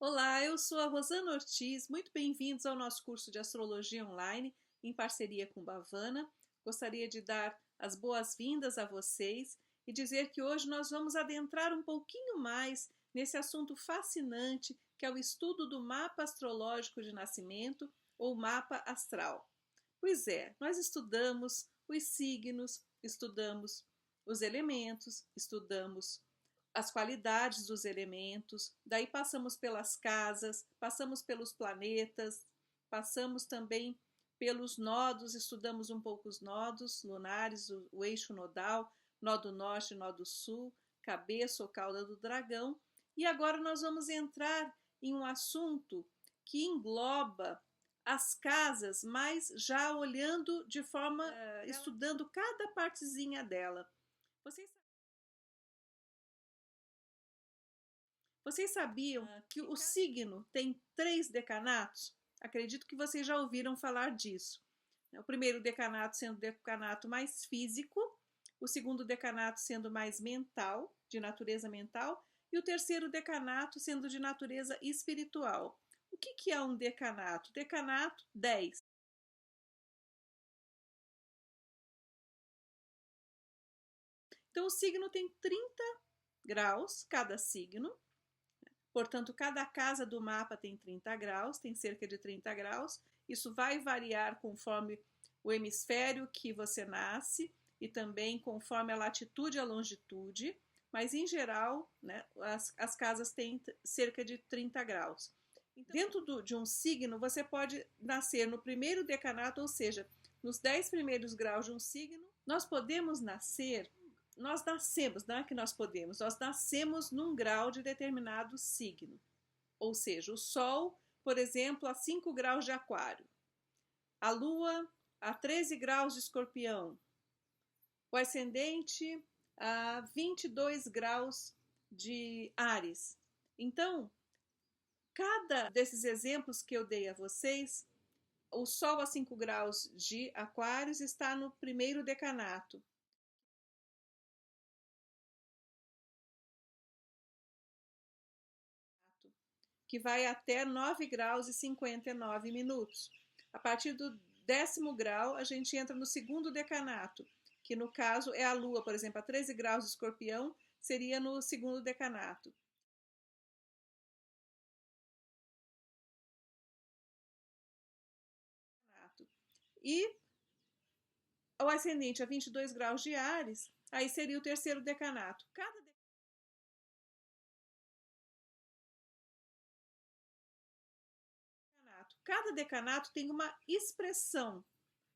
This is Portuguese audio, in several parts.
Olá, eu sou a Rosana Ortiz, muito bem-vindos ao nosso curso de Astrologia Online, em parceria com Bhavana. Gostaria de dar as boas-vindas a vocês e dizer que hoje nós vamos adentrar um pouquinho mais nesse assunto fascinante que é o estudo do mapa astrológico de nascimento ou mapa astral. Pois é, nós estudamos os signos, estudamos os elementos, estudamos as qualidades dos elementos, daí passamos pelas casas, passamos pelos planetas, passamos também pelos nodos, estudamos um pouco os nodos lunares, o eixo nodal, nó do norte, nó do sul, cabeça ou cauda do dragão, e agora nós vamos entrar em um assunto que engloba as casas, mas já olhando de forma, estudando cada partezinha dela. Vocês Vocês sabiam que o signo tem 3 decanatos? Acredito que vocês já ouviram falar disso. O primeiro decanato sendo o decanato mais físico, o segundo decanato sendo mais mental, de natureza mental, e o terceiro decanato sendo de natureza espiritual. O que é um decanato? Decanato, 10. Então, o signo tem 30 graus, cada signo. Portanto, cada casa do mapa tem 30 graus, tem cerca de 30 graus. Isso vai variar conforme o hemisfério que você nasce e também conforme a latitude e a longitude, mas em geral, né, as casas têm cerca de 30 graus. Então, dentro de um signo, você pode nascer no primeiro decanato, ou seja, nos 10 primeiros graus de um signo. Nós podemos nascer nós nascemos, não é que nós podemos, nós nascemos num grau de determinado signo. Ou seja, o Sol, por exemplo, a 5 graus de Aquário, a Lua a 13 graus de Escorpião, o ascendente a 22 graus de Áries. Então, cada desses exemplos que eu dei a vocês, o Sol a 5 graus de Aquários está no primeiro decanato. Que vai até 9 graus e 59 minutos. A partir do 10º grau, a gente entra no segundo decanato, que no caso é a Lua, por exemplo, a 13 graus de Escorpião, seria no segundo decanato. E o ascendente a 22 graus de Áries, aí seria o terceiro decanato. Cada decanato tem uma expressão,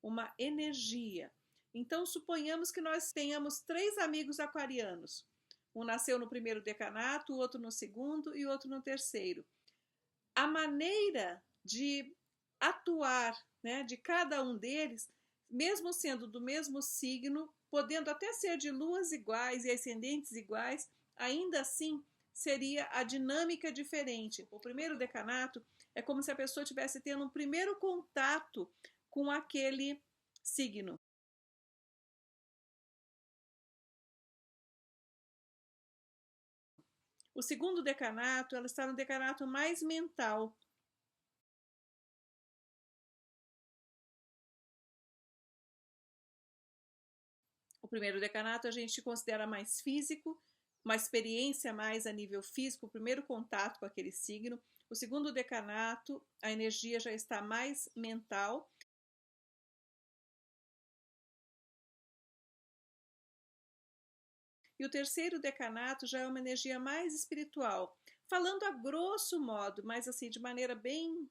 uma energia. Então, suponhamos que nós tenhamos 3 amigos aquarianos. Um nasceu no primeiro decanato, o outro no segundo e o outro no terceiro. A maneira de atuar, né, de cada um deles, mesmo sendo do mesmo signo, podendo até ser de luas iguais e ascendentes iguais, ainda assim seria a dinâmica diferente. O primeiro decanato é como se a pessoa estivesse tendo um primeiro contato com aquele signo. O segundo decanato, ela está no decanato mais mental. O primeiro decanato a gente considera mais físico, uma experiência mais a nível físico, o primeiro contato com aquele signo. O segundo decanato, a energia já está mais mental. E o terceiro decanato já é uma energia mais espiritual. Falando a grosso modo, mas assim, de maneira bem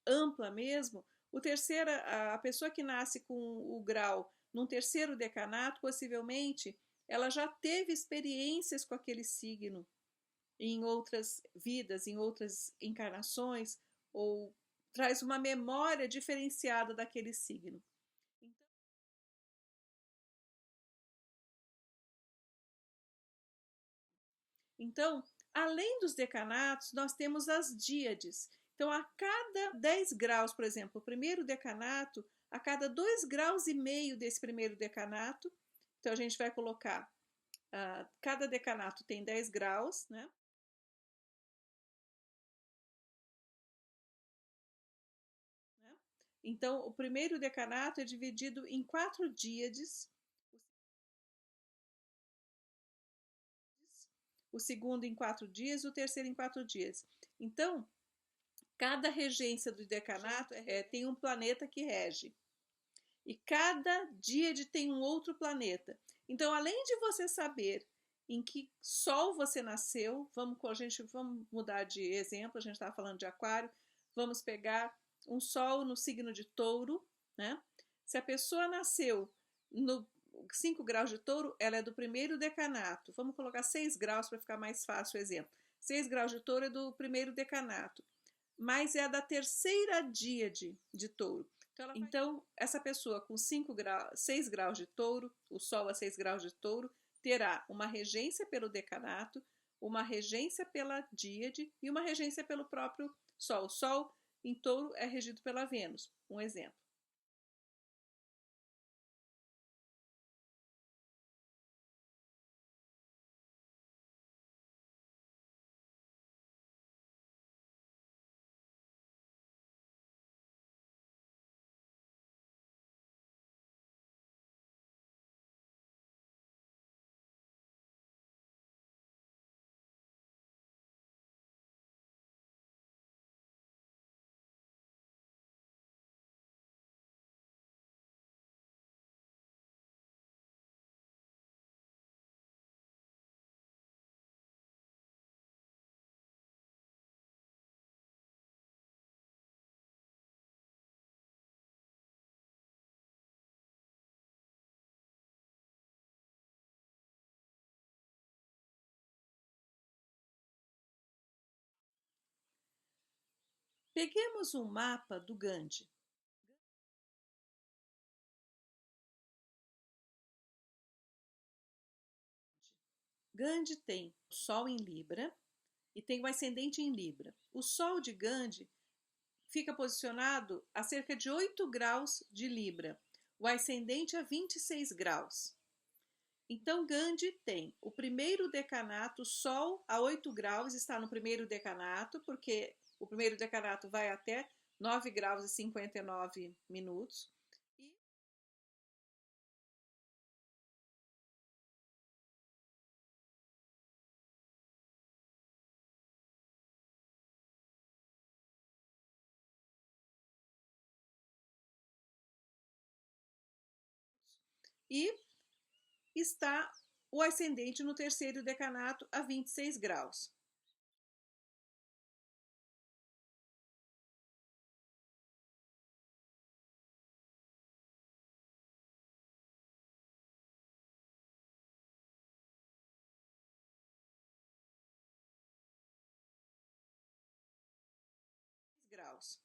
ampla mesmo, o terceiro, a pessoa que nasce com o grau num terceiro decanato, possivelmente, ela já teve experiências com aquele signo em outras vidas, em outras encarnações, ou traz uma memória diferenciada daquele signo. Então, além dos decanatos, nós temos as díades. Então, a cada 10 graus, por exemplo, o primeiro decanato, a cada 2,5 graus desse primeiro decanato, então a gente vai colocar, cada decanato tem 10 graus, né? Então, o primeiro decanato é dividido em 4 díades, o segundo em 4 dias, o terceiro em 4 dias. Então, cada regência do decanato tem um planeta que rege. E cada díade tem um outro planeta. Então, além de você saber em que sol você nasceu, vamos mudar de exemplo, a gente estava falando de aquário, vamos pegar um sol no signo de touro, né? Se a pessoa nasceu no 5 graus de touro, ela é do primeiro decanato. Vamos colocar 6 graus para ficar mais fácil o exemplo. 6 graus de touro é do primeiro decanato, mas é da terceira díade de touro. Então, essa pessoa com 6 graus de touro, o Sol a 6 graus de touro, terá uma regência pelo decanato, uma regência pela díade e uma regência pelo próprio Sol. O Sol em touro é regido pela Vênus, um exemplo. Peguemos um mapa do Gandhi. Gandhi tem o Sol em Libra e tem o ascendente em Libra. O Sol de Gandhi fica posicionado a cerca de 8 graus de Libra, o ascendente a 26 graus. Então, Gandhi tem o primeiro decanato, Sol a 8 graus, está no primeiro decanato, porque o primeiro decanato vai até 9 graus e 59 minutos. E está o ascendente no terceiro decanato a 26 graus. Graus.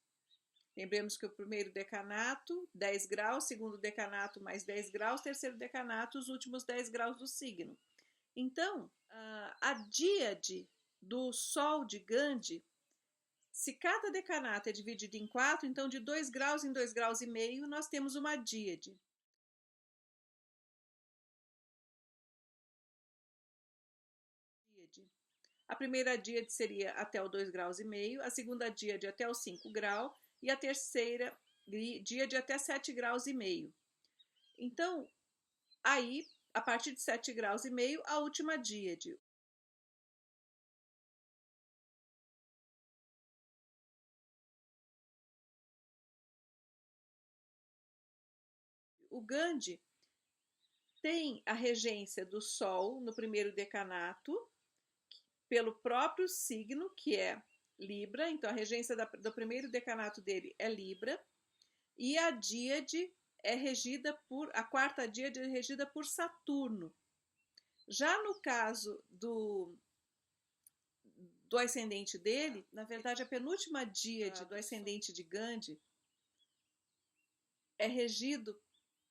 Lembremos que o primeiro decanato, 10 graus, segundo decanato, mais 10 graus, terceiro decanato, os últimos 10 graus do signo. Então, a díade do Sol de Gandhi, se cada decanato é dividido em 4, então de 2 graus em 2 graus e meio, nós temos uma díade. A primeira díade seria até o 2 graus e meio, a segunda díade até o 5 graus e a terceira díade até 7 graus e meio. Então, aí, a partir de 7 graus e meio, a última díade. O Gandhi tem a regência do Sol no primeiro decanato, pelo próprio signo, que é Libra. Então, a regência do primeiro decanato dele é Libra. E a díade é regida por... A quarta díade é regida por Saturno. Já no caso do ascendente dele, na verdade, a penúltima díade do ascendente de Gandhi é regido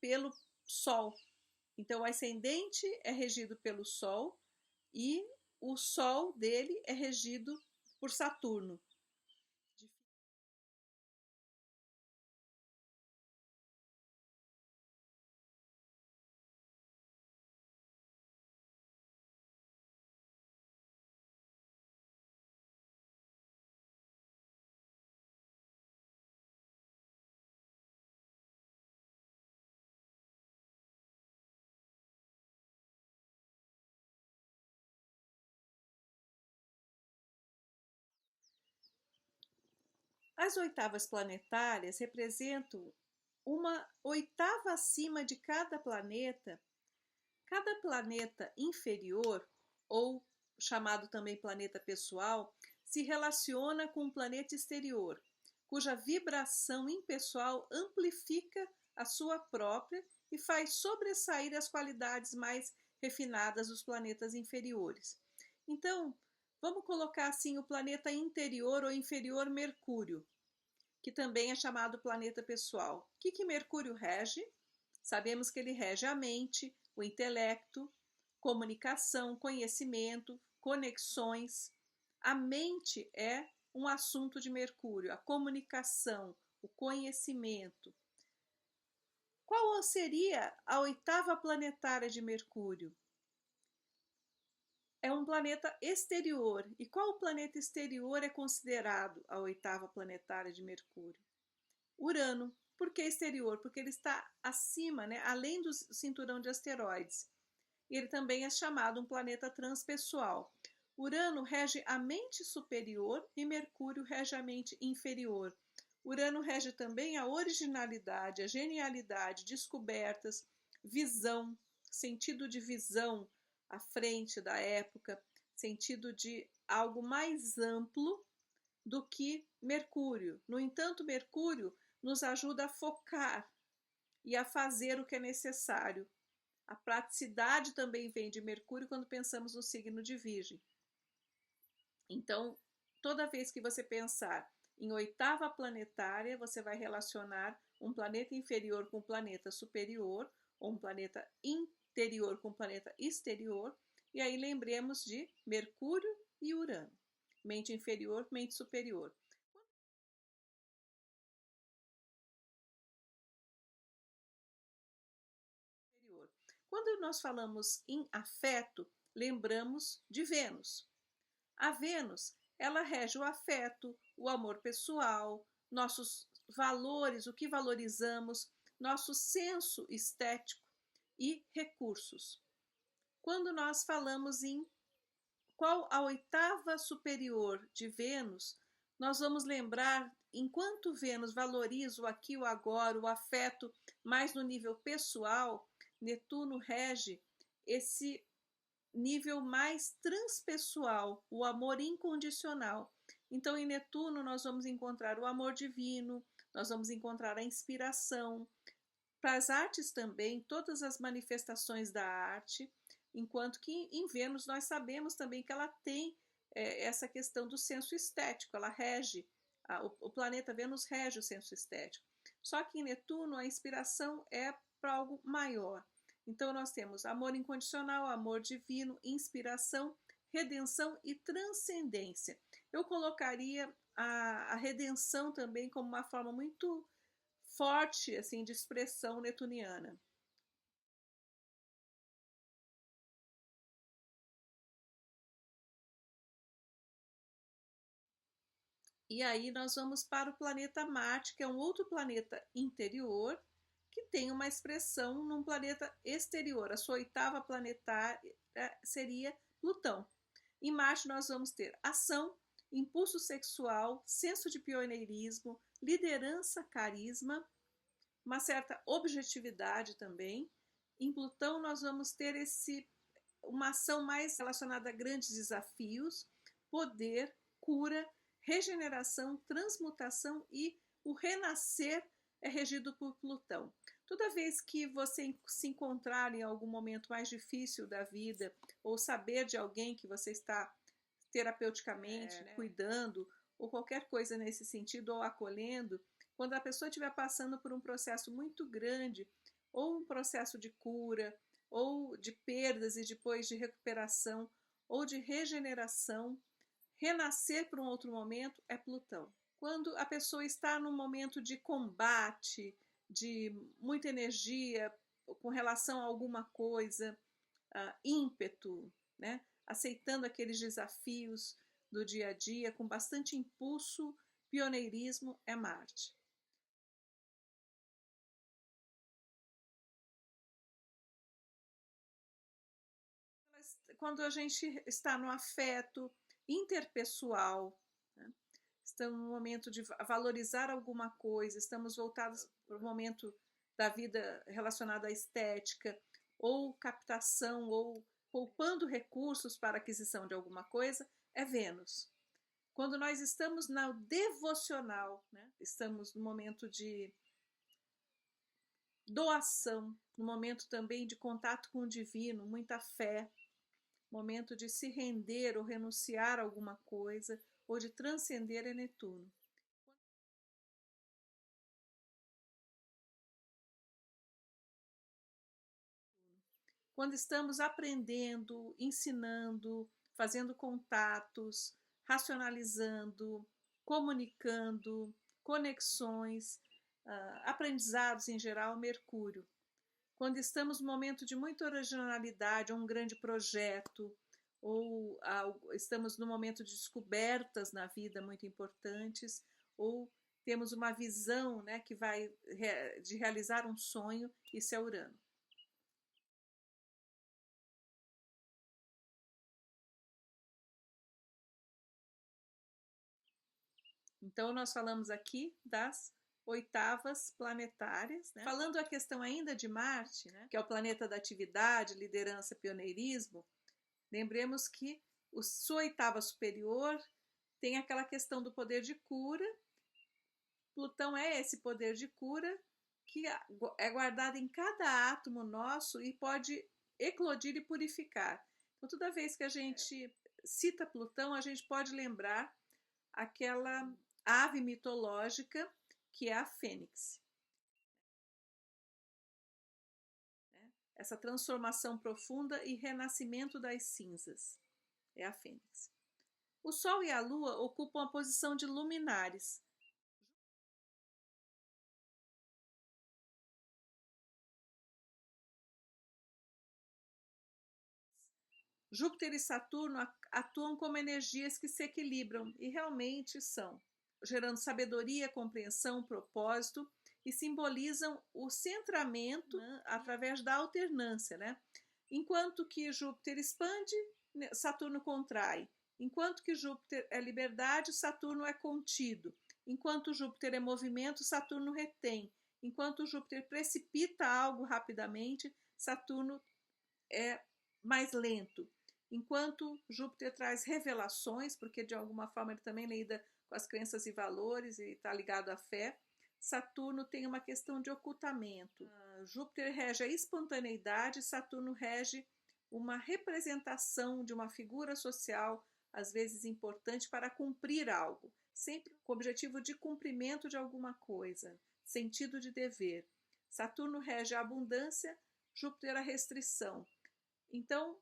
pelo Sol. Então, o ascendente é regido pelo Sol e o Sol dele é regido por Saturno. As oitavas planetárias representam uma oitava acima de cada planeta. Cada planeta inferior, ou chamado também planeta pessoal, se relaciona com um planeta exterior, cuja vibração impessoal amplifica a sua própria e faz sobressair as qualidades mais refinadas dos planetas inferiores. Então, vamos colocar assim o planeta interior ou inferior Mercúrio, que também é chamado planeta pessoal. O que Mercúrio rege? Sabemos que ele rege a mente, o intelecto, comunicação, conhecimento, conexões. A mente é um assunto de Mercúrio, a comunicação, o conhecimento. Qual seria a oitava planetária de Mercúrio? É um planeta exterior. E qual planeta exterior é considerado a oitava planetária de Mercúrio? Urano. Por que exterior? Porque ele está acima, né, além do cinturão de asteroides. E ele também é chamado um planeta transpessoal. Urano rege a mente superior e Mercúrio rege a mente inferior. Urano rege também a originalidade, a genialidade, descobertas, visão, sentido de visão à frente da época, sentido de algo mais amplo do que Mercúrio. No entanto, Mercúrio nos ajuda a focar e a fazer o que é necessário. A praticidade também vem de Mercúrio quando pensamos no signo de Virgem. Então, toda vez que você pensar em oitava planetária, você vai relacionar um planeta inferior com um planeta superior, ou um planeta interior com um planeta exterior, e aí lembremos de Mercúrio e Urano. Mente inferior, mente superior. Quando nós falamos em afeto, lembramos de Vênus. A Vênus, ela rege o afeto, o amor pessoal, nossos valores, o que valorizamos, nosso senso estético e recursos. Quando nós falamos em qual a oitava superior de Vênus, nós vamos lembrar, enquanto Vênus valoriza o aqui e o agora, o afeto mais no nível pessoal, Netuno rege esse nível mais transpessoal, o amor incondicional. Então, em Netuno, nós vamos encontrar o amor divino, nós vamos encontrar a inspiração. Para as artes também, todas as manifestações da arte, enquanto que em Vênus nós sabemos também que ela tem essa questão do senso estético, ela rege, o planeta Vênus rege o senso estético. Só que em Netuno a inspiração é para algo maior. Então nós temos amor incondicional, amor divino, inspiração, redenção e transcendência. Eu colocaria a redenção também como uma forma muito forte assim de expressão netuniana. E aí nós vamos para o planeta Marte, que é um outro planeta interior, que tem uma expressão num planeta exterior. A sua oitava planetária seria Plutão. Em Marte nós vamos ter ação, impulso sexual, senso de pioneirismo, liderança, carisma, uma certa objetividade também. Em Plutão nós vamos ter uma ação mais relacionada a grandes desafios, poder, cura, regeneração, transmutação e o renascer é regido por Plutão. Toda vez que você se encontrar em algum momento mais difícil da vida ou saber de alguém que você está terapeuticamente cuidando ou qualquer coisa nesse sentido ou acolhendo, quando a pessoa estiver passando por um processo muito grande ou um processo de cura ou de perdas e depois de recuperação ou de regeneração, renascer para um outro momento é Plutão. Quando a pessoa está num momento de combate, de muita energia com relação a alguma coisa, ímpeto, né? Aceitando aqueles desafios do dia a dia, com bastante impulso, pioneirismo, é Marte. Quando a gente está no afeto interpessoal, né? estamos no momento de valorizar alguma coisa, estamos voltados para o momento da vida relacionado à estética, ou captação, ou poupando recursos para aquisição de alguma coisa, é Vênus. Quando nós estamos na devocional, né? Estamos no momento de doação, no momento também de contato com o divino, muita fé, momento de se render ou renunciar a alguma coisa, ou de transcender, é Netuno. Quando estamos aprendendo, ensinando, fazendo contatos, racionalizando, comunicando, conexões, aprendizados em geral, Mercúrio. Quando estamos no momento de muita originalidade, um grande projeto, ou estamos no momento de descobertas na vida muito importantes, ou temos uma visão, né, que vai de realizar um sonho, isso é Urano. Então, nós falamos aqui das oitavas planetárias, né? Falando a questão ainda de Marte, né, que é o planeta da atividade, liderança, pioneirismo, lembremos que sua oitava superior tem aquela questão do poder de cura. Plutão é esse poder de cura que é guardado em cada átomo nosso e pode eclodir e purificar. Então, toda vez que a gente cita Plutão, a gente pode lembrar aquela ave mitológica que é a fênix. Essa transformação profunda e renascimento das cinzas é a fênix. O Sol e a Lua ocupam a posição de luminares. Júpiter e Saturno atuam como energias que se equilibram e realmente são, gerando sabedoria, compreensão, propósito e simbolizam o centramento, né, através da alternância, né? Enquanto que Júpiter expande, Saturno contrai. Enquanto que Júpiter é liberdade, Saturno é contido. Enquanto Júpiter é movimento, Saturno retém. Enquanto Júpiter precipita algo rapidamente, Saturno é mais lento. Enquanto Júpiter traz revelações, porque de alguma forma ele também lida com as crenças e valores e está ligado à fé, Saturno tem uma questão de ocultamento. Júpiter rege a espontaneidade, Saturno rege uma representação de uma figura social, às vezes importante, para cumprir algo, sempre com o objetivo de cumprimento de alguma coisa, sentido de dever. Saturno rege a abundância, Júpiter a restrição. Então,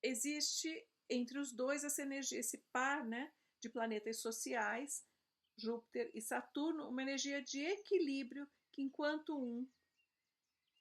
existe entre os dois essa energia, esse par, né, de planetas sociais, Júpiter e Saturno, uma energia de equilíbrio que enquanto um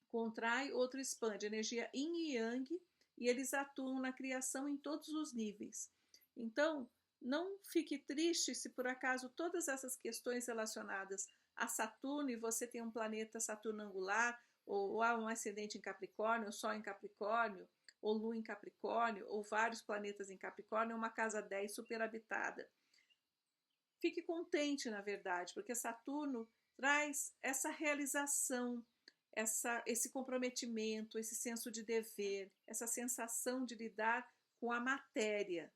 contrai, outro expande, energia yin e yang, e eles atuam na criação em todos os níveis. Então, não fique triste se por acaso todas essas questões relacionadas a Saturno, e você tem um planeta Saturno angular, ou há um ascendente em Capricórnio, ou Sol em Capricórnio, ou Lua em Capricórnio, ou vários planetas em Capricórnio, uma casa 10 superabitada. Fique contente, na verdade, porque Saturno traz essa realização, esse comprometimento, esse senso de dever, essa sensação de lidar com a matéria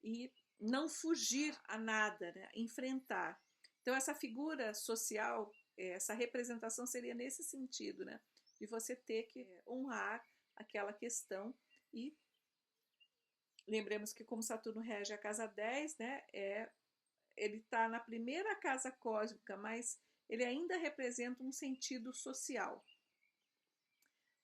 e não fugir a nada, né? Enfrentar. Então, essa figura social, essa representação seria nesse sentido, né? De você ter que honrar aquela questão. E lembremos que como Saturno rege a casa 10, né, ele está na primeira casa cósmica, mas ele ainda representa um sentido social.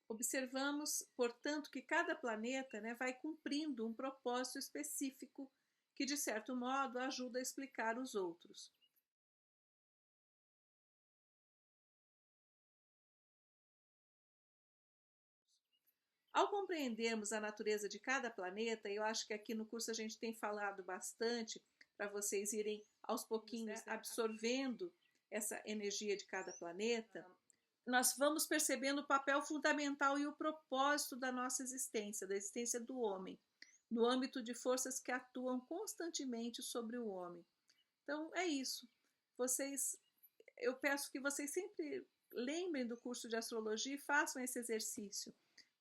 Observamos, portanto, que cada planeta, né, vai cumprindo um propósito específico que, de certo modo, ajuda a explicar os outros. Ao compreendermos a natureza de cada planeta, eu acho que aqui no curso a gente tem falado bastante para vocês irem aos pouquinhos, né, absorvendo essa energia de cada planeta, nós vamos percebendo o papel fundamental e o propósito da nossa existência, da existência do homem, no âmbito de forças que atuam constantemente sobre o homem. Então é isso. Eu peço que vocês sempre lembrem do curso de astrologia e façam esse exercício,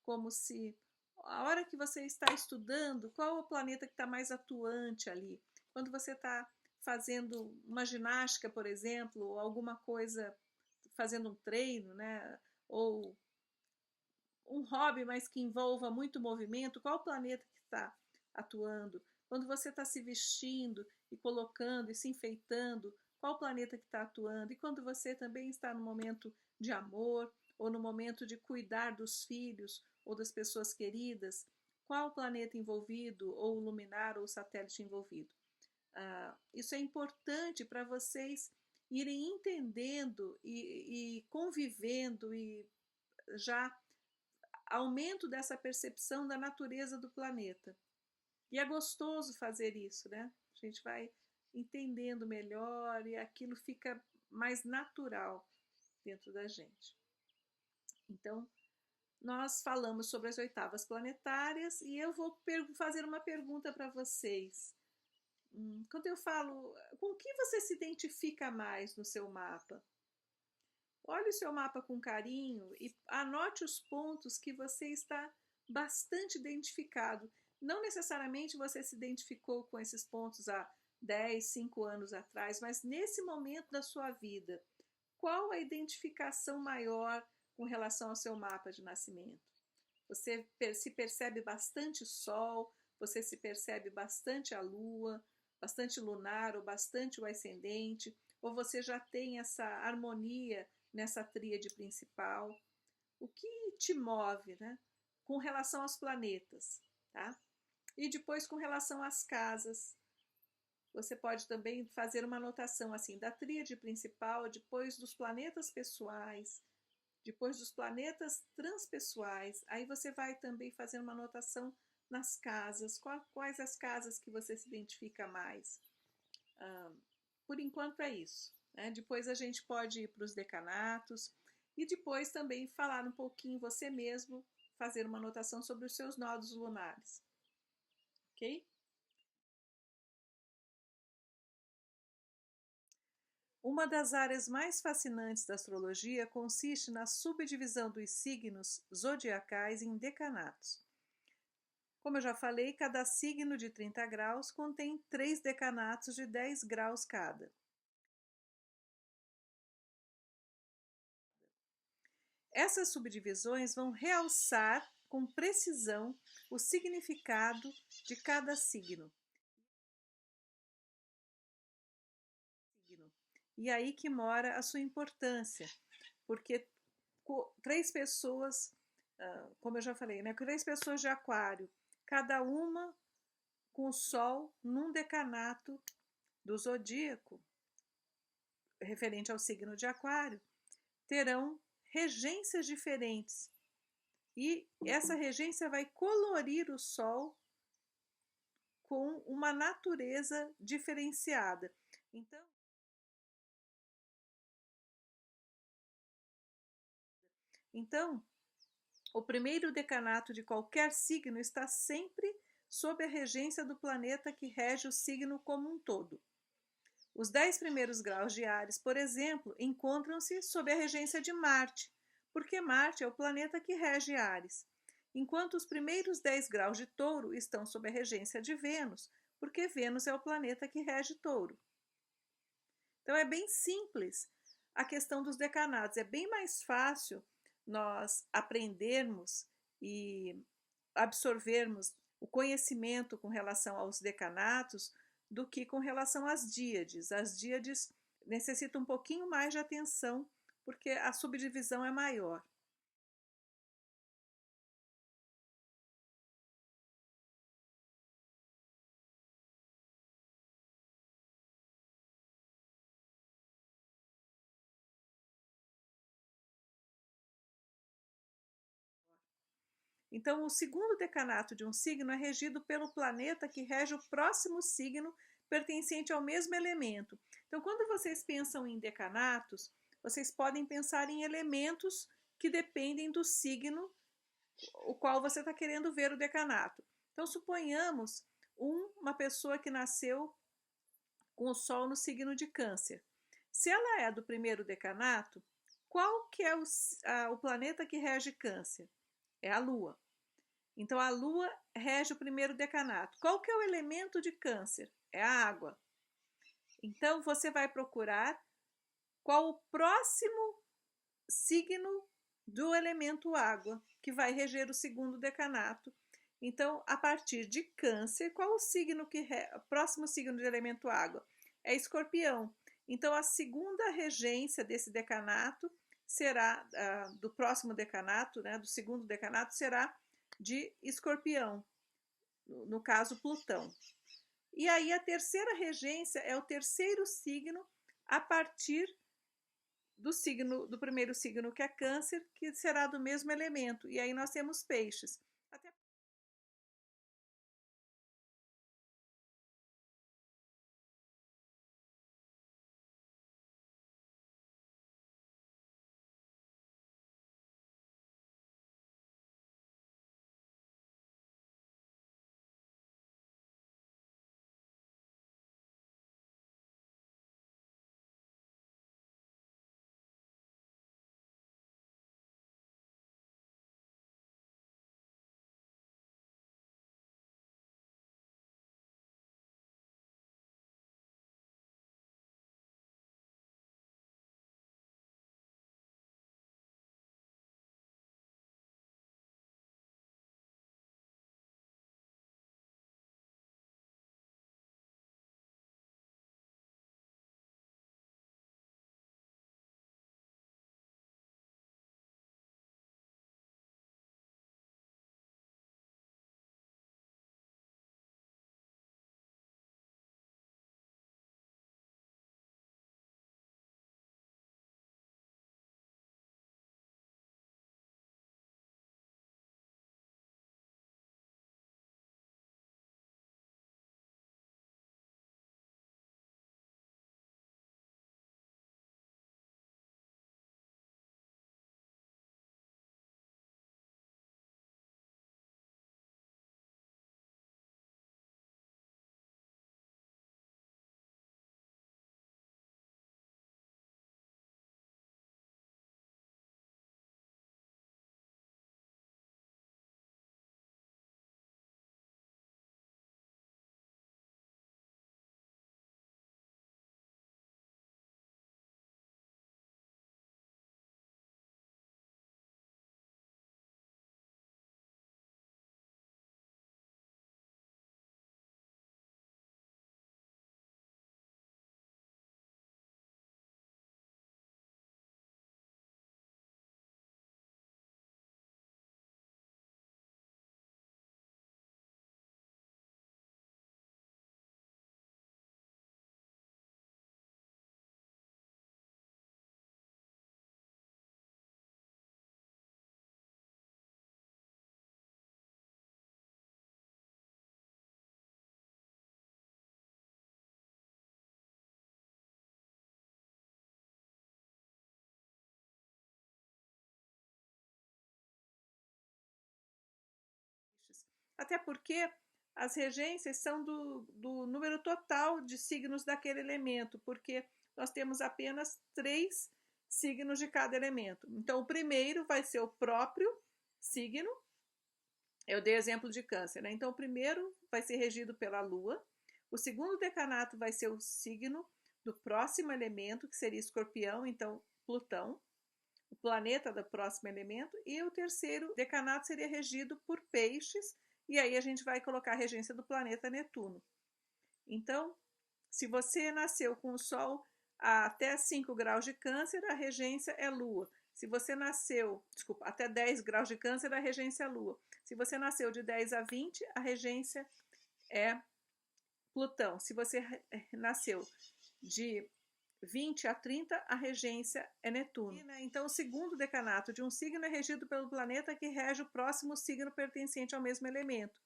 como se a hora que você está estudando, qual é o planeta que está mais atuante ali? Quando você está fazendo uma ginástica, por exemplo, ou alguma coisa, fazendo um treino, né? Ou um hobby, mas que envolva muito movimento, qual o planeta que está atuando? Quando você está se vestindo e colocando e se enfeitando, qual o planeta que está atuando? E quando você também está no momento de amor, ou no momento de cuidar dos filhos ou das pessoas queridas, qual o planeta envolvido, ou o luminar, ou o satélite envolvido? Isso é importante para vocês irem entendendo e convivendo e já aumento dessa percepção da natureza do planeta. E é gostoso fazer isso, né? A gente vai entendendo melhor e aquilo fica mais natural dentro da gente. Então, nós falamos sobre as oitavas planetárias e eu vou fazer uma pergunta para vocês. Quando eu falo, com o que você se identifica mais no seu mapa? Olhe o seu mapa com carinho e anote os pontos que você está bastante identificado. Não necessariamente você se identificou com esses pontos há 10, 5 anos atrás, mas nesse momento da sua vida, qual a identificação maior com relação ao seu mapa de nascimento? Você se percebe bastante Sol, você se percebe bastante a Lua, bastante lunar ou bastante o ascendente, ou você já tem essa harmonia nessa tríade principal? O que te move, né? Com relação aos planetas, tá? E depois com relação às casas, você pode também fazer uma anotação assim da tríade principal, depois dos planetas pessoais, depois dos planetas transpessoais. Aí você vai também fazer uma anotação nas casas, quais as casas que você se identifica mais. Por enquanto é isso, né? Depois a gente pode ir para os decanatos e depois também falar um pouquinho você mesmo, fazer uma anotação sobre os seus nodos lunares, ok? Uma das áreas mais fascinantes da astrologia consiste na subdivisão dos signos zodiacais em decanatos. Como eu já falei, cada signo de 30 graus contém 3 decanatos de 10 graus cada. Essas subdivisões vão realçar com precisão o significado de cada signo. E aí que mora a sua importância, porque 3 pessoas, como eu já falei, né, 3 pessoas de aquário, cada uma com o Sol num decanato do zodíaco, referente ao signo de aquário, terão regências diferentes. E essa regência vai colorir o Sol com uma natureza diferenciada. Então, o primeiro decanato de qualquer signo está sempre sob a regência do planeta que rege o signo como um todo. Os 10 primeiros graus de Áries, por exemplo, encontram-se sob a regência de Marte, porque Marte é o planeta que rege Áries, enquanto os primeiros 10 graus de Touro estão sob a regência de Vênus, porque Vênus é o planeta que rege Touro. Então é bem simples a questão dos decanatos, é bem mais fácil nós aprendermos e absorvermos o conhecimento com relação aos decanatos do que com relação às díades. As díades necessitam um pouquinho mais de atenção, porque a subdivisão é maior. Então, o segundo decanato de um signo é regido pelo planeta que rege o próximo signo pertencente ao mesmo elemento. Então, quando vocês pensam em decanatos, vocês podem pensar em elementos que dependem do signo o qual você está querendo ver o decanato. Então, suponhamos uma pessoa que nasceu com o Sol no signo de Câncer. Se ela é do primeiro decanato, qual que é o planeta que rege Câncer? É a Lua. Então, a Lua rege o primeiro decanato. Qual que é o elemento de Câncer? É a água. Então, você vai procurar qual o próximo signo do elemento água, que vai reger o segundo decanato. Então, a partir de Câncer, qual o signo próximo signo do elemento água? É Escorpião. Então, a segunda regência desse decanato será, do próximo decanato, né, do segundo decanato, será de Escorpião, no caso Plutão. E aí a terceira regência é o terceiro signo a partir do primeiro signo, que é Câncer, que será do mesmo elemento. E aí nós temos Peixes. Até porque as regências são do número total de signos daquele elemento, porque nós temos apenas 3 signos de cada elemento. Então, o primeiro vai ser o próprio signo. Eu dei exemplo de Câncer, né? Então, o primeiro vai ser regido pela Lua. O segundo decanato vai ser o signo do próximo elemento, que seria Escorpião, então Plutão, o planeta do próximo elemento. E o terceiro decanato seria regido por Peixes, e aí a gente vai colocar a regência do planeta Netuno. Então, se você nasceu com o Sol até 5 graus de Câncer, a regência é Lua. Se você nasceu, até 10 graus de Câncer, a regência é Lua. Se você nasceu de 10 a 20, a regência é Plutão. Se você nasceu de 20 a 30, a regência é Netuno. Então, o segundo decanato de um signo é regido pelo planeta que rege o próximo signo pertencente ao mesmo elemento.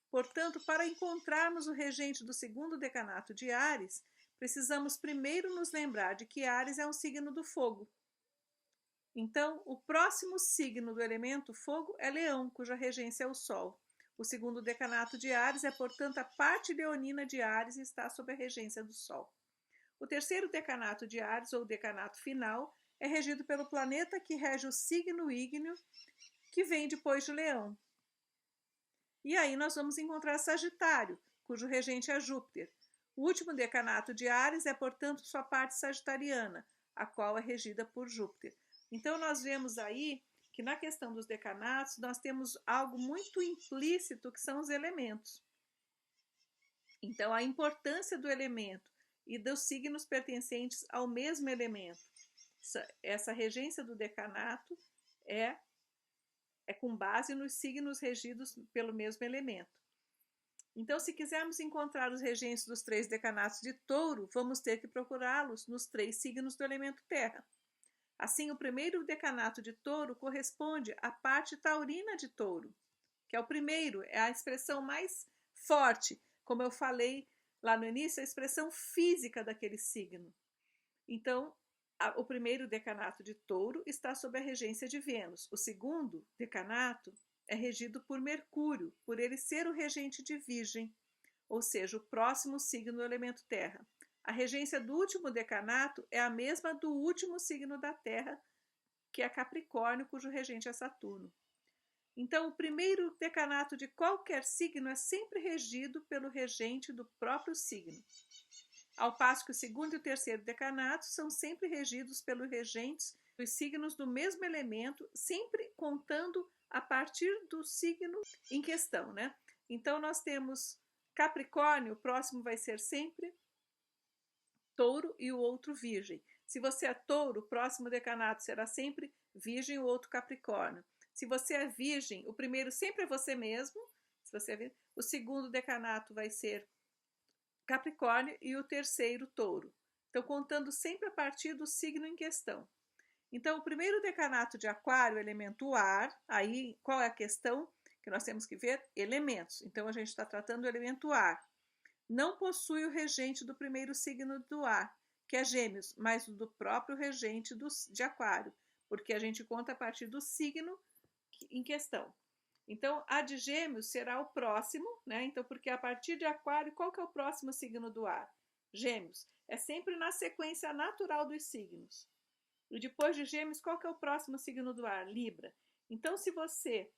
Portanto, para encontrarmos o regente do segundo decanato de Áries, precisamos primeiro nos lembrar de que Áries é um signo do fogo. Então, o próximo signo do elemento fogo é Leão, cuja regência é o Sol. O segundo decanato de Áries é, portanto, a parte leonina de Áries e está sob a regência do Sol. O terceiro decanato de Áries, ou decanato final, é regido pelo planeta que rege o signo ígneo, que vem depois de Leão. E aí nós vamos encontrar Sagitário, cujo regente é Júpiter. O último decanato de Áries é, portanto, sua parte sagitariana, a qual é regida por Júpiter. Então nós vemos aí que na questão dos decanatos nós temos algo muito implícito, que são os elementos. Então a importância do elemento e dos signos pertencentes ao mesmo elemento. Essa regência do decanato é com base nos signos regidos pelo mesmo elemento. Então, se quisermos encontrar os regentes dos 3 decanatos de Touro, vamos ter que procurá-los nos 3 signos do elemento Terra. Assim, o primeiro decanato de Touro corresponde à parte taurina de Touro, que é o primeiro, é a expressão mais forte, como eu falei lá no início, a expressão física daquele signo. Então, o primeiro decanato de Touro está sob a regência de Vênus. O segundo decanato é regido por Mercúrio, por ele ser o regente de Virgem, ou seja, o próximo signo do elemento Terra. A regência do último decanato é a mesma do último signo da Terra, que é Capricórnio, cujo regente é Saturno. Então, o primeiro decanato de qualquer signo é sempre regido pelo regente do próprio signo. Ao passo que o segundo e o terceiro decanato são sempre regidos pelos regentes dos signos do mesmo elemento, sempre contando a partir do signo em questão, né? Então, nós temos Capricórnio, o próximo vai ser sempre Touro e o outro Virgem. Se você é Touro, o próximo decanato será sempre Virgem e o outro Capricórnio. Se você é Virgem, o primeiro sempre é você mesmo. Se você é Virgem, o segundo decanato vai ser Capricórnio e o terceiro Touro. Então, contando sempre a partir do signo em questão. Então, o primeiro decanato de Aquário, elemento ar, aí qual é a questão que nós temos que ver? Elementos. Então, a gente está tratando do elemento ar. Não possui o regente do primeiro signo do ar, que é Gêmeos, mas do próprio regente de Aquário, porque a gente conta a partir do signo em questão. Então, a de Gêmeos será o próximo, né? Então, porque a partir de Aquário, qual que é o próximo signo do ar? Gêmeos. É sempre na sequência natural dos signos. E depois de Gêmeos, qual que é o próximo signo do ar? Libra. Então, se você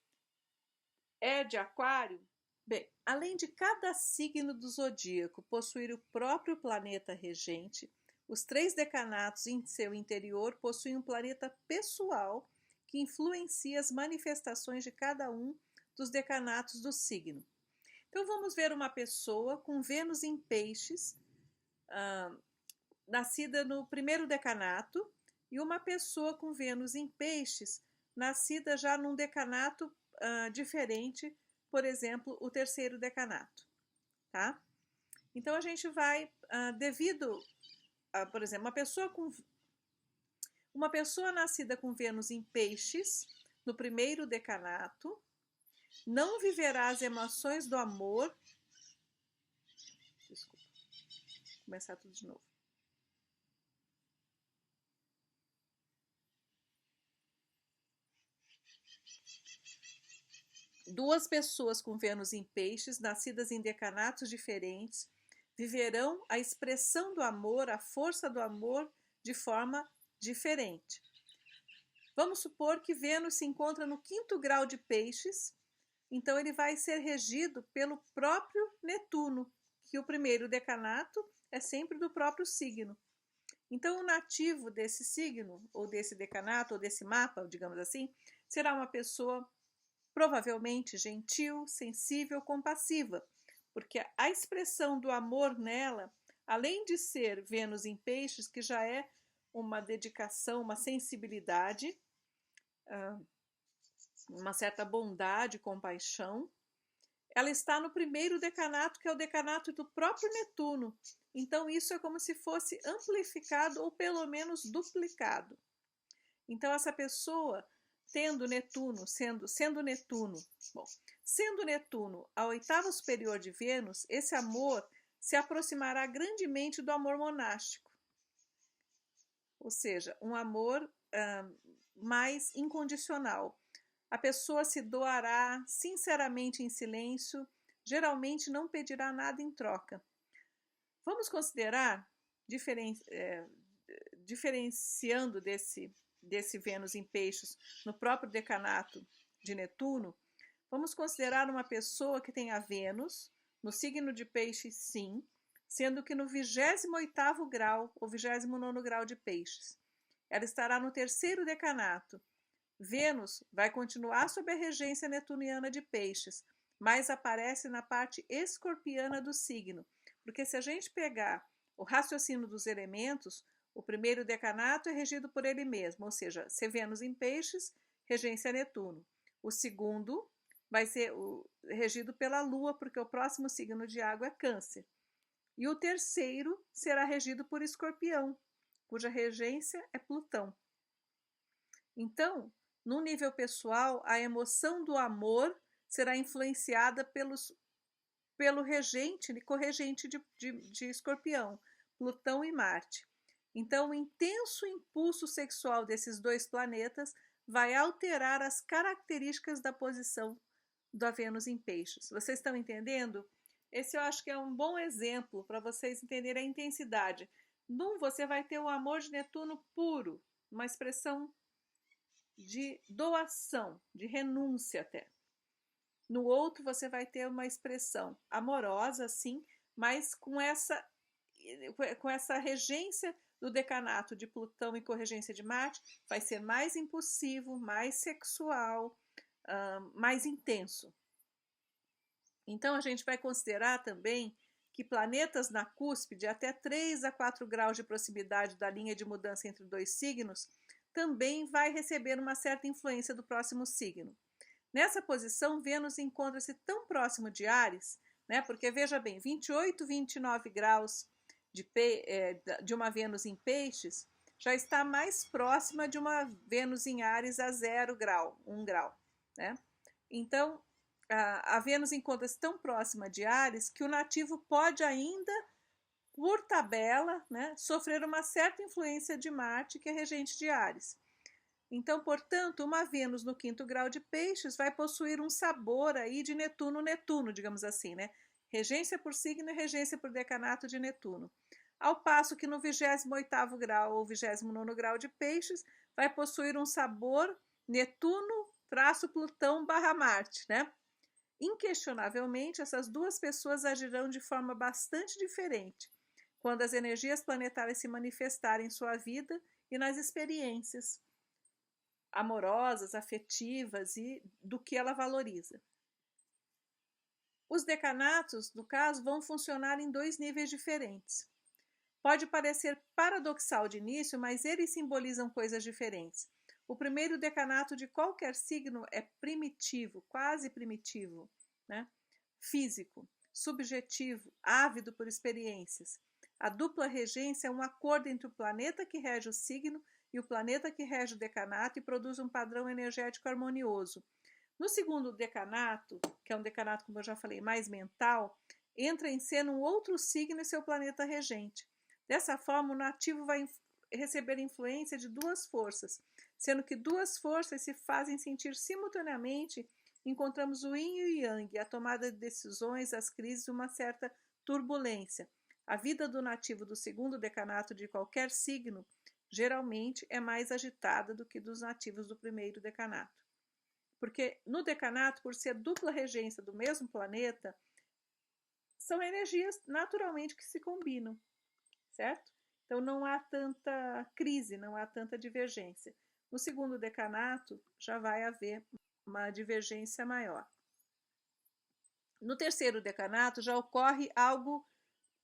é de Aquário, bem, além de cada signo do zodíaco possuir o próprio planeta regente, os 3 decanatos em seu interior possuem um planeta pessoal que influencia as manifestações de cada um dos decanatos do signo. Então, vamos ver uma pessoa com Vênus em Peixes, nascida no primeiro decanato, e uma pessoa com Vênus em Peixes, nascida já num decanato diferente, por exemplo, o terceiro decanato, tá? Então, a gente vai, devido a, por exemplo, uma pessoa nascida com Vênus em Peixes, no primeiro decanato, não viverá as emoções do amor. Desculpa, vou começar tudo de novo. Duas pessoas com Vênus em Peixes, nascidas em decanatos diferentes, viverão a expressão do amor, a força do amor, de forma diferente. Vamos supor que Vênus se encontra no 5º grau de Peixes, então ele vai ser regido pelo próprio Netuno, que o primeiro decanato é sempre do próprio signo. Então, o nativo desse signo, ou desse decanato, ou desse mapa, digamos assim, será uma pessoa provavelmente gentil, sensível, compassiva, porque a expressão do amor nela, além de ser Vênus em Peixes, que já é uma dedicação, uma sensibilidade, uma certa bondade, compaixão, ela está no primeiro decanato, que é o decanato do próprio Netuno. Então, isso é como se fosse amplificado ou pelo menos duplicado. Então, essa pessoa, tendo Netuno, sendo Netuno a 8ª superior de Vênus, esse amor se aproximará grandemente do amor monástico. Ou seja, um amor mais incondicional. A pessoa se doará sinceramente em silêncio, geralmente não pedirá nada em troca. Vamos considerar diferenciando desse Vênus em Peixes no próprio decanato de Netuno, vamos considerar uma pessoa que tem a Vênus no signo de Peixes, sim, sendo que no 28º grau ou 29º grau de Peixes. Ela estará no terceiro decanato. Vênus vai continuar sob a regência netuniana de Peixes, mas aparece na parte escorpiana do signo, porque se a gente pegar o raciocínio dos elementos, o primeiro decanato é regido por ele mesmo, ou seja, se Vênus em Peixes, regência Netuno. O segundo vai ser regido pela Lua, porque o próximo signo de água é Câncer. E o terceiro será regido por Escorpião, cuja regência é Plutão. Então, no nível pessoal, a emoção do amor será influenciada pelo regente e corregente de Escorpião, Plutão e Marte. Então, o intenso impulso sexual desses dois planetas vai alterar as características da posição da Vênus em Peixes. Vocês estão entendendo? Esse eu acho que é um bom exemplo para vocês entenderem a intensidade. Num, você vai ter o amor de Netuno puro, uma expressão de doação, de renúncia até. No outro, você vai ter uma expressão amorosa, sim, mas com essa regência do decanato de Plutão e corregência de Marte, vai ser mais impulsivo, mais sexual, mais intenso. Então, a gente vai considerar também que planetas na cúspide, até 3 a 4 graus de proximidade da linha de mudança entre dois signos, também vai receber uma certa influência do próximo signo. Nessa posição, Vênus encontra-se tão próximo de Áries, né? Porque veja bem, 28, 29 graus de uma Vênus em Peixes já está mais próxima de uma Vênus em Áries a 0 grau, 1 grau, né? Então, a Vênus encontra-se tão próxima de Áries que o nativo pode ainda, por tabela, né, sofrer uma certa influência de Marte, que é regente de Áries. Então, portanto, uma Vênus no 5º grau de Peixes vai possuir um sabor aí de Netuno, digamos assim, né? Regência por signo e regência por decanato de Netuno. Ao passo que no 28º grau ou 29º grau de Peixes vai possuir um sabor Netuno-Plutão/Marte, né? Inquestionavelmente, essas duas pessoas agirão de forma bastante diferente quando as energias planetárias se manifestarem em sua vida e nas experiências amorosas, afetivas e do que ela valoriza. Os decanatos, no caso, vão funcionar em 2 níveis diferentes. Pode parecer paradoxal de início, mas eles simbolizam coisas diferentes. O primeiro decanato de qualquer signo é primitivo, quase primitivo, né? Físico, subjetivo, ávido por experiências. A dupla regência é um acordo entre o planeta que rege o signo e o planeta que rege o decanato e produz um padrão energético harmonioso. No segundo decanato, que é um decanato, como eu já falei, mais mental, entra em cena um outro signo e seu planeta regente. Dessa forma, o nativo vai receber influência de 2 forças, sendo que 2 forças se fazem sentir simultaneamente. Encontramos o yin e o yang, a tomada de decisões, as crises, uma certa turbulência. A vida do nativo do segundo decanato de qualquer signo geralmente é mais agitada do que dos nativos do primeiro decanato. Porque no decanato, por ser dupla regência do mesmo planeta, são energias naturalmente que se combinam, certo? Então não há tanta crise, não há tanta divergência. No segundo decanato já vai haver uma divergência maior. No terceiro decanato já ocorre algo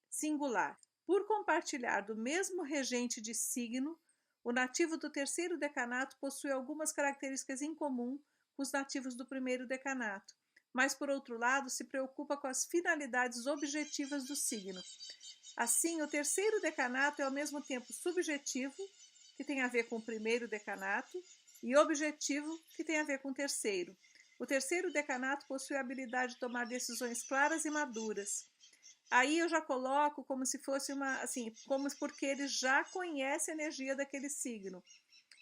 singular. Por compartilhar do mesmo regente de signo, o nativo do terceiro decanato possui algumas características em comum com os nativos do primeiro decanato, mas, por outro lado, se preocupa com as finalidades objetivas do signo. Assim, o terceiro decanato é ao mesmo tempo subjetivo, que tem a ver com o primeiro decanato, e objetivo, que tem a ver com o terceiro. O terceiro decanato possui a habilidade de tomar decisões claras e maduras. Aí eu já coloco como se fosse como porque ele já conhece a energia daquele signo.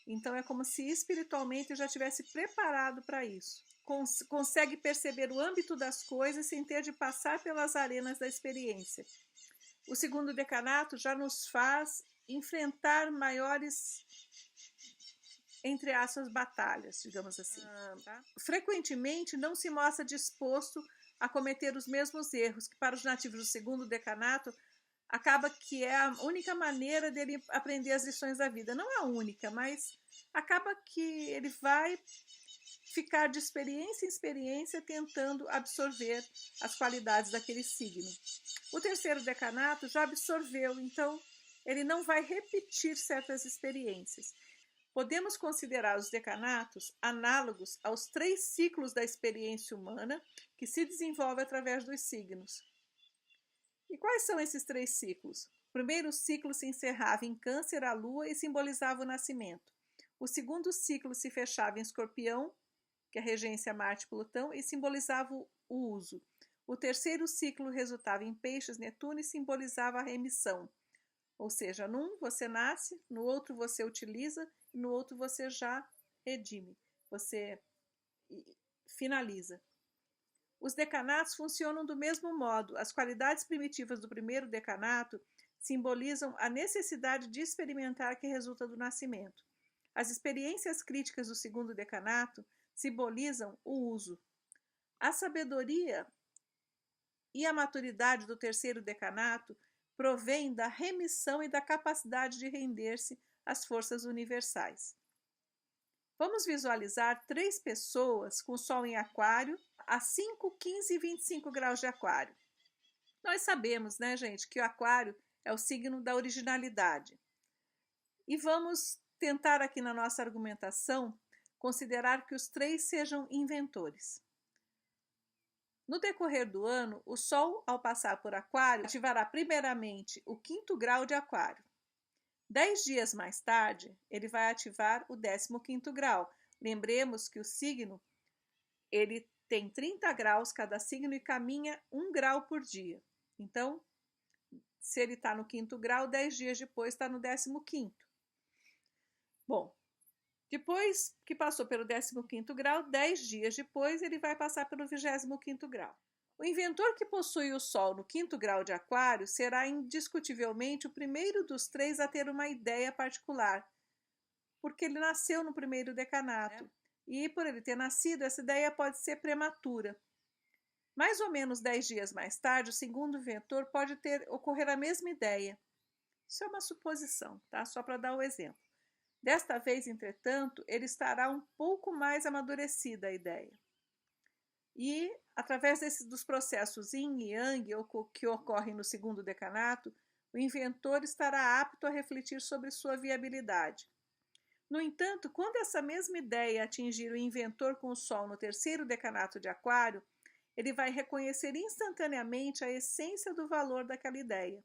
Então é como se espiritualmente eu já tivesse preparado para isso. Consegue perceber o âmbito das coisas sem ter de passar pelas arenas da experiência. o segundo decanato já nos faz enfrentar maiores, entre aspas, batalhas, digamos assim. Tá? Frequentemente não se mostra disposto a cometer os mesmos erros, que para os nativos do segundo decanato acaba que é a única maneira dele aprender as lições da vida. Não é a única, mas acaba que ele vai ficar de experiência em experiência tentando absorver as qualidades daquele signo. O terceiro decanato já absorveu, então ele não vai repetir certas experiências. Podemos considerar os decanatos análogos aos 3 ciclos da experiência humana que se desenvolve através dos signos. E quais são esses 3 ciclos? O primeiro ciclo se encerrava em Câncer, a Lua, e simbolizava o nascimento. O segundo ciclo se fechava em Escorpião, que é a regência Marte e Plutão, e simbolizava o uso. O terceiro ciclo resultava em Peixes, Netuno, e simbolizava a remissão. Ou seja, num você nasce, no outro você utiliza, e no outro você já redime, você finaliza. Os decanatos funcionam do mesmo modo. As qualidades primitivas do primeiro decanato simbolizam a necessidade de experimentar que resulta do nascimento. As experiências críticas do segundo decanato simbolizam o uso. A sabedoria e a maturidade do terceiro decanato provém da remissão e da capacidade de render-se às forças universais. Vamos visualizar 3 pessoas com Sol em Aquário a 5, 15 e 25 graus de Aquário. Nós sabemos, né, gente, que o Aquário é o signo da originalidade. E vamos tentar aqui na nossa argumentação considerar que os 3 sejam inventores. No decorrer do ano, o Sol, ao passar por Aquário, ativará primeiramente o 5º grau de Aquário. 10 dias mais tarde, ele vai ativar o 15º grau. Lembremos que o signo ele tem 30 graus cada signo e caminha 1 grau por dia. Então, se ele está no 5º grau, 10 dias depois está no 15º. Bom, depois que passou pelo 15º grau, 10 dias depois ele vai passar pelo 25º grau. O inventor que possui o Sol no 5º grau de Aquário será indiscutivelmente o primeiro dos 3 a ter uma ideia particular, porque ele nasceu no primeiro decanato. E por ele ter nascido, essa ideia pode ser prematura. Mais ou menos 10 dias mais tarde, o segundo inventor pode ocorrer a mesma ideia. Isso é uma suposição, tá? Só para dar o exemplo. Desta vez, entretanto, ele estará um pouco mais amadurecida a ideia. E, através dos processos yin e yang que ocorrem no segundo decanato, o inventor estará apto a refletir sobre sua viabilidade. No entanto, quando essa mesma ideia atingir o inventor com o Sol no terceiro decanato de Aquário, ele vai reconhecer instantaneamente a essência do valor daquela ideia,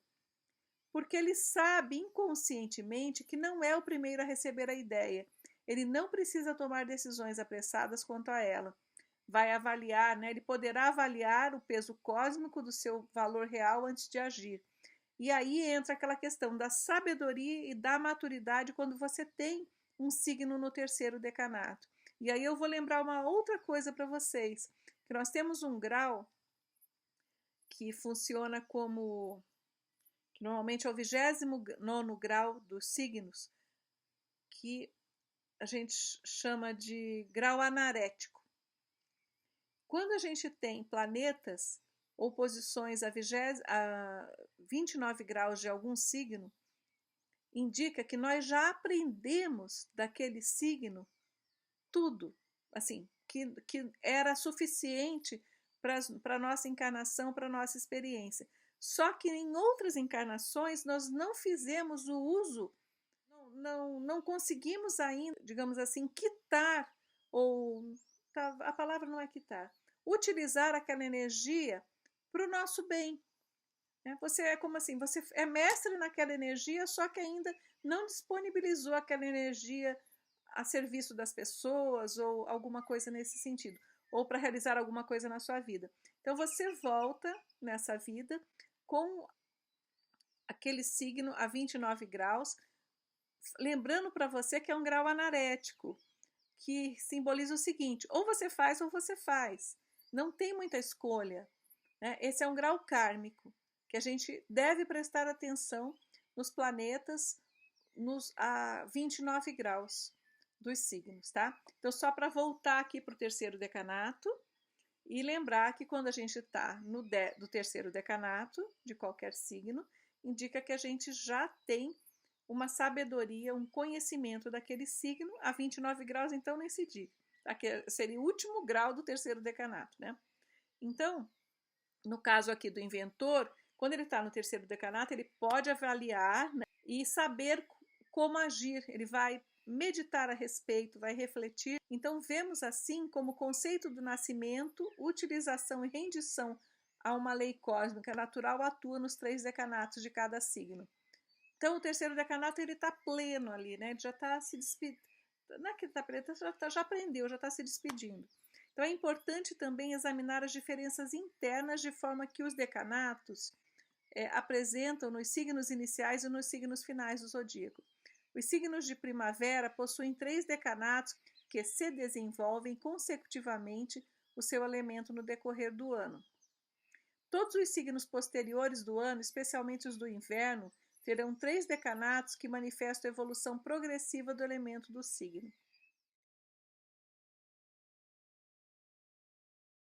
porque ele sabe inconscientemente que não é o primeiro a receber a ideia. Ele não precisa tomar decisões apressadas quanto a ela. Vai avaliar, né? Ele poderá avaliar o peso cósmico do seu valor real antes de agir. E aí entra aquela questão da sabedoria e da maturidade quando você tem um signo no terceiro decanato. E aí eu vou lembrar uma outra coisa para vocês, que nós temos um grau que funciona como, que normalmente é o 29º grau dos signos, que a gente chama de grau anarético. Quando a gente tem planetas ou posições a 29 graus de algum signo, indica que nós já aprendemos daquele signo tudo, assim, que era suficiente para a nossa encarnação, para a nossa experiência. Só que em outras encarnações nós não fizemos o uso, não conseguimos ainda, digamos assim, quitar, ou a palavra não é quitar, utilizar aquela energia para o nosso bem. Você é como assim, você é mestre naquela energia, só que ainda não disponibilizou aquela energia a serviço das pessoas ou alguma coisa nesse sentido, ou para realizar alguma coisa na sua vida. Então você volta nessa vida com aquele signo a 29 graus, lembrando para você que é um grau anarético, que simboliza o seguinte: ou você faz ou você faz, não tem muita escolha, né? Esse é um grau kármico. que a gente deve prestar atenção nos planetas a 29 graus dos signos, tá? Então, só para voltar aqui para o terceiro decanato e lembrar que quando a gente está do terceiro decanato de qualquer signo, indica que a gente já tem uma sabedoria, um conhecimento daquele signo. A 29 graus, então, nem se diga. Seria o último grau do terceiro decanato, né? Então, no caso aqui do inventor, quando ele está no terceiro decanato, ele pode avaliar, né, e saber como agir. Ele vai meditar a respeito, vai refletir. Então, vemos assim como o conceito do nascimento, utilização e rendição a uma lei cósmica natural atua nos 3 decanatos de cada signo. Então, o terceiro decanato ele está pleno ali, né? Ele já está se despedindo. Não é que ele está pleno, já aprendeu, já está se despedindo. Então, é importante também examinar as diferenças internas de forma que os decanatos apresentam nos signos iniciais e nos signos finais do zodíaco. Os signos de primavera possuem 3 decanatos que se desenvolvem consecutivamente o seu elemento no decorrer do ano. Todos os signos posteriores do ano, especialmente os do inverno, terão 3 decanatos que manifestam a evolução progressiva do elemento do signo.